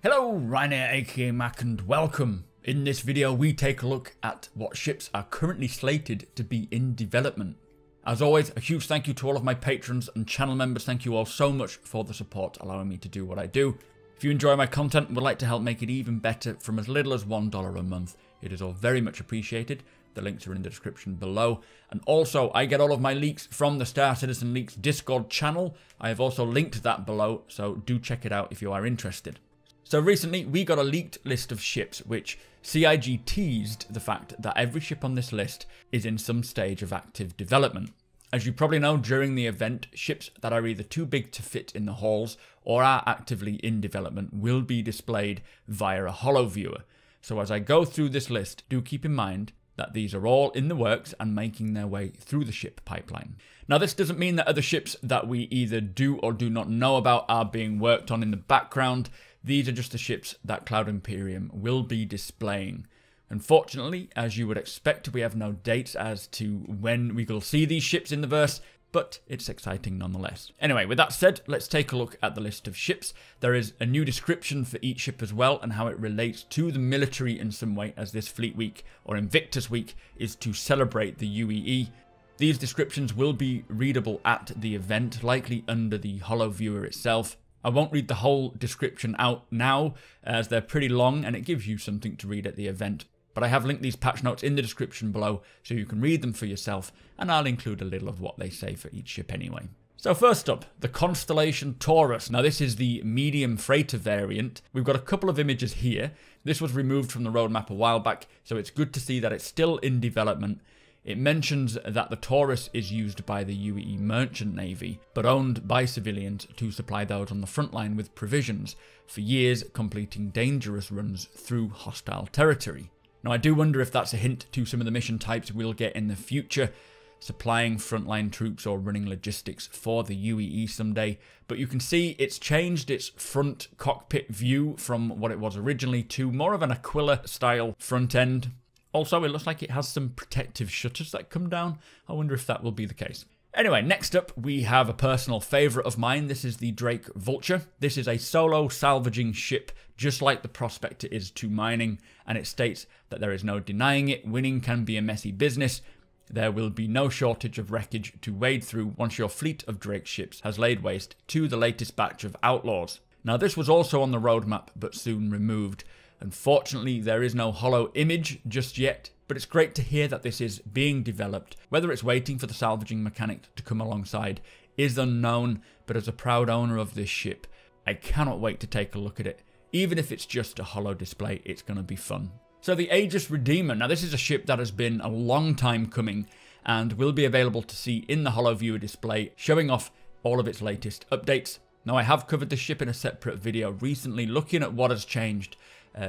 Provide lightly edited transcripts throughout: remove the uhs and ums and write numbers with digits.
Hello, Rainer aka Mac, and welcome. In this video we take a look at what ships are currently slated to be in development. As always, a huge thank you to all of my patrons and channel members. Thank you all so much for the support, allowing me to do what I do. If you enjoy my content and would like to help make it even better from as little as $1 a month, it is all very much appreciated. The links are in the description below. And also, I get all of my leaks from the Star Citizen Leaks Discord channel. I have also linked that below, so do check it out if you are interested. So recently, we got a leaked list of ships, which CIG teased the fact that every ship on this list is in some stage of active development. As you probably know, during the event, ships that are either too big to fit in the halls or are actively in development will be displayed via a holo viewer. So as I go through this list, do keep in mind that these are all in the works and making their way through the ship pipeline. Now, this doesn't mean that other ships that we either do or do not know about are being worked on in the background. These are just the ships that Cloud Imperium will be displaying. Unfortunately, as you would expect, we have no dates as to when we will see these ships in the verse, but it's exciting nonetheless. Anyway, with that said, let's take a look at the list of ships. There is a new description for each ship as well, and how it relates to the military in some way, as this Fleet Week or Invictus Week is to celebrate the UEE. These descriptions will be readable at the event, likely under the holo viewer itself. I won't read the whole description out now, as they're pretty long and it gives you something to read at the event. But I have linked these patch notes in the description below so you can read them for yourself, and I'll include a little of what they say for each ship anyway. So first up, the Constellation Taurus. Now this is the medium freighter variant. We've got a couple of images here. This was removed from the roadmap a while back, so it's good to see that it's still in development. It mentions that the Taurus is used by the UEE Merchant Navy, but owned by civilians to supply those on the front line with provisions, for years completing dangerous runs through hostile territory. Now, I do wonder if that's a hint to some of the mission types we'll get in the future, supplying frontline troops or running logistics for the UEE someday. But you can see it's changed its front cockpit view from what it was originally to more of an Aquila style front end. Also, it looks like it has some protective shutters that come down. I wonder if that will be the case. Anyway, next up, we have a personal favourite of mine. This is the Drake Vulture. This is a solo salvaging ship, just like the Prospector is to mining, and it states that there is no denying it. Winning can be a messy business. There will be no shortage of wreckage to wade through once your fleet of Drake ships has laid waste to the latest batch of Outlaws. Now, this was also on the roadmap, but soon removed. Unfortunately, there is no holo image just yet, but it's great to hear that this is being developed. Whether it's waiting for the salvaging mechanic to come alongside is unknown, but as a proud owner of this ship, I cannot wait to take a look at it. Even if it's just a holo display, it's going to be fun. So the Aegis Redeemer. Now this is a ship that has been a long time coming and will be available to see in the holo viewer display, showing off all of its latest updates. Now I have covered the ship in a separate video recently, looking at what has changed.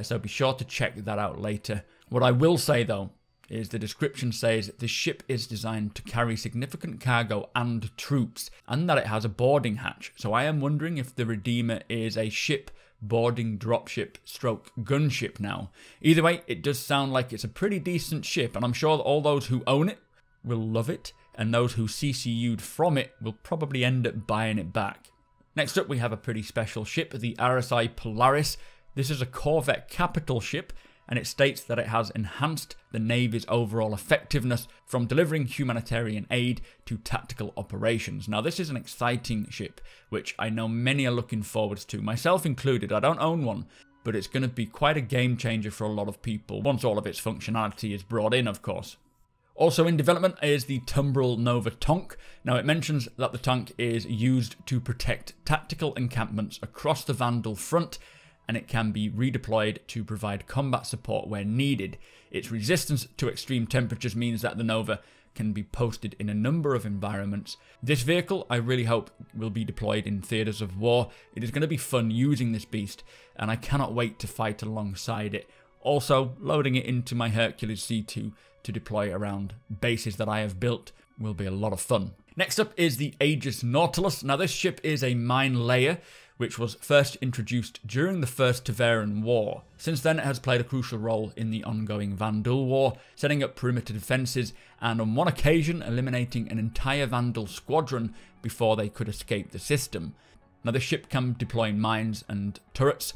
So be sure to check that out later. What I will say though, is the description says the ship is designed to carry significant cargo and troops, and that it has a boarding hatch. So I am wondering if the Redeemer is a ship boarding dropship stroke gunship now. Either way, it does sound like it's a pretty decent ship, and I'm sure that all those who own it will love it, and those who CCU'd from it will probably end up buying it back. Next up, we have a pretty special ship, the Rsi Polaris. This is a Corvette capital ship, and it states that it has enhanced the Navy's overall effectiveness from delivering humanitarian aid to tactical operations. Now, this is an exciting ship, which I know many are looking forward to, myself included. I don't own one, but it's going to be quite a game changer for a lot of people, once all of its functionality is brought in, of course. Also in development is the Tumbril Nova Tonk. Now it mentions that the tank is used to protect tactical encampments across the Vandal front, and it can be redeployed to provide combat support where needed. Its resistance to extreme temperatures means that the Nova can be posted in a number of environments. This vehicle, I really hope, will be deployed in theatres of war. It is going to be fun using this beast, and I cannot wait to fight alongside it. Also, loading it into my Hercules C2 to deploy around bases that I have built will be a lot of fun. Next up is the Aegis Nautilus. Now this ship is a mine layer, which was first introduced during the First Terran War. Since then, it has played a crucial role in the ongoing Vandal War, setting up perimeter defences and on one occasion eliminating an entire Vandal squadron before they could escape the system. Now, the ship can deploy mines and turrets,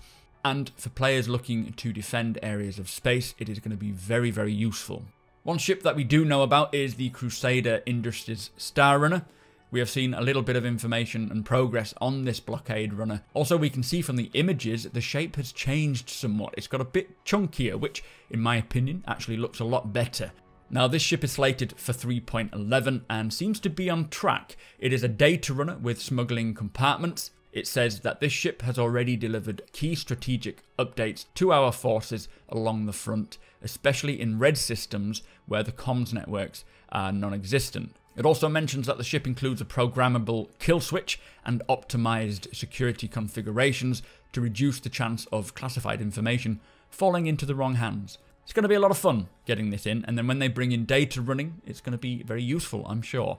and for players looking to defend areas of space, it is going to be very, very useful. One ship that we do know about is the Crusader Industries Star Runner. We have seen a little bit of information and progress on this blockade runner. Also, we can see from the images, the shape has changed somewhat. It's got a bit chunkier, which, in my opinion, actually looks a lot better. Now, this ship is slated for 3.11 and seems to be on track. It is a data runner with smuggling compartments. It says that this ship has already delivered key strategic updates to our forces along the front, especially in red systems where the comms networks are non-existent. It also mentions that the ship includes a programmable kill switch and optimized security configurations to reduce the chance of classified information falling into the wrong hands. It's going to be a lot of fun getting this in, and then when they bring in data running, it's going to be very useful, I'm sure.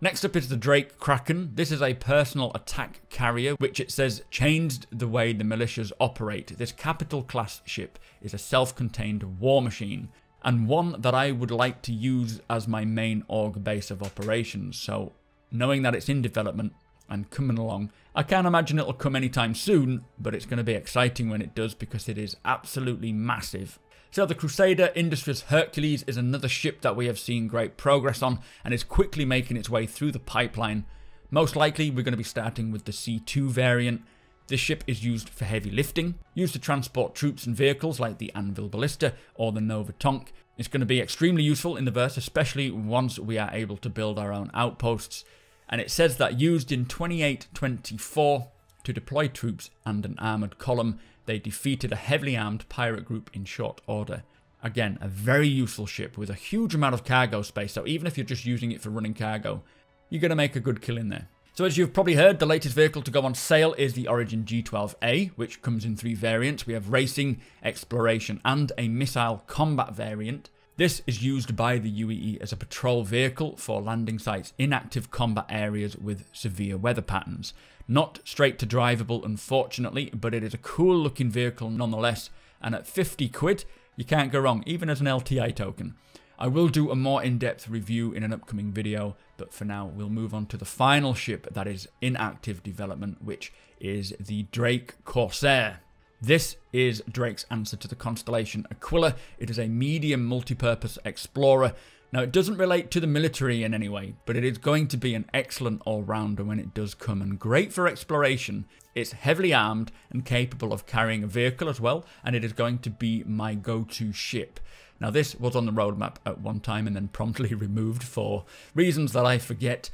Next up is the Drake Kraken. This is a personal attack carrier, which it says changed the way the militias operate. This capital class ship is a self-contained war machine, and one that I would like to use as my main org base of operations. So knowing that it's in development and coming along, I can't imagine it'll come anytime soon, but it's going to be exciting when it does because it is absolutely massive. So the Crusader Industries Hercules is another ship that we have seen great progress on and is quickly making its way through the pipeline. Most likely we're going to be starting with the C2 variant. This ship is used for heavy lifting, used to transport troops and vehicles like the Anvil Ballista or the Nova Tonk. It's going to be extremely useful in the verse, especially once we are able to build our own outposts. And it says that used in 28-24 to deploy troops and an armoured column, they defeated a heavily armed pirate group in short order. Again, a very useful ship with a huge amount of cargo space, so even if you're just using it for running cargo, you're going to make a good kill in there. So as you've probably heard, the latest vehicle to go on sale is the Origin G12A, which comes in 3 variants. We have racing, exploration, and a missile combat variant. This is used by the UEE as a patrol vehicle for landing sites in active combat areas with severe weather patterns. Not straight to drivable, unfortunately, but it is a cool looking vehicle nonetheless, and at 50 quid, you can't go wrong, even as an LTI token. I will do a more in-depth review in an upcoming video, but for now, we'll move on to the final ship that is in active development, which is the Drake Corsair. This is Drake's answer to the Constellation Aquila. It is a medium multi-purpose explorer. Now, it doesn't relate to the military in any way, but it is going to be an excellent all-rounder when it does come, and great for exploration. It's heavily armed and capable of carrying a vehicle as well, and it is going to be my go-to ship. Now, this was on the roadmap at one time and then promptly removed for reasons that I forget,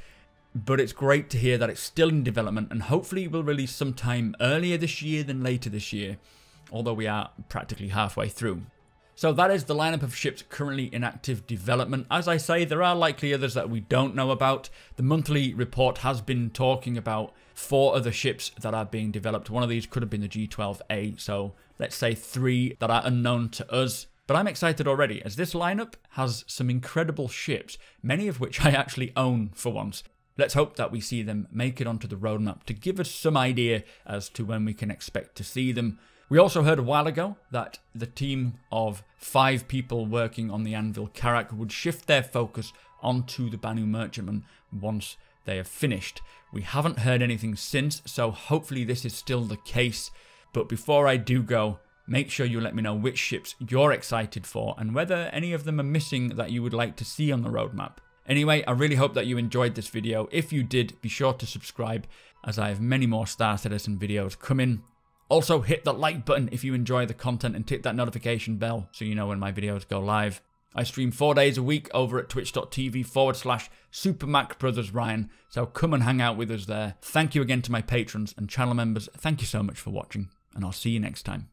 but it's great to hear that it's still in development and hopefully will release sometime earlier this year than later this year, although we are practically halfway through. So that is the lineup of ships currently in active development. As I say, there are likely others that we don't know about. The monthly report has been talking about 4 other ships that are being developed. One of these could have been the G12A, so let's say 3 that are unknown to us. But I'm excited already, as this lineup has some incredible ships, many of which I actually own for once. Let's hope that we see them make it onto the roadmap to give us some idea as to when we can expect to see them. We also heard a while ago that the team of 5 people working on the Anvil Carrack would shift their focus onto the Banu Merchantman once they have finished. We haven't heard anything since, so hopefully this is still the case. But before I do go, make sure you let me know which ships you're excited for and whether any of them are missing that you would like to see on the roadmap. Anyway, I really hope that you enjoyed this video. If you did, be sure to subscribe, as I have many more Star Citizen videos coming. Also, hit the like button if you enjoy the content and hit that notification bell so you know when my videos go live. I stream 4 days a week over at twitch.tv/supermacbrothers so come and hang out with us there. Thank you again to my patrons and channel members. Thank you so much for watching, and I'll see you next time.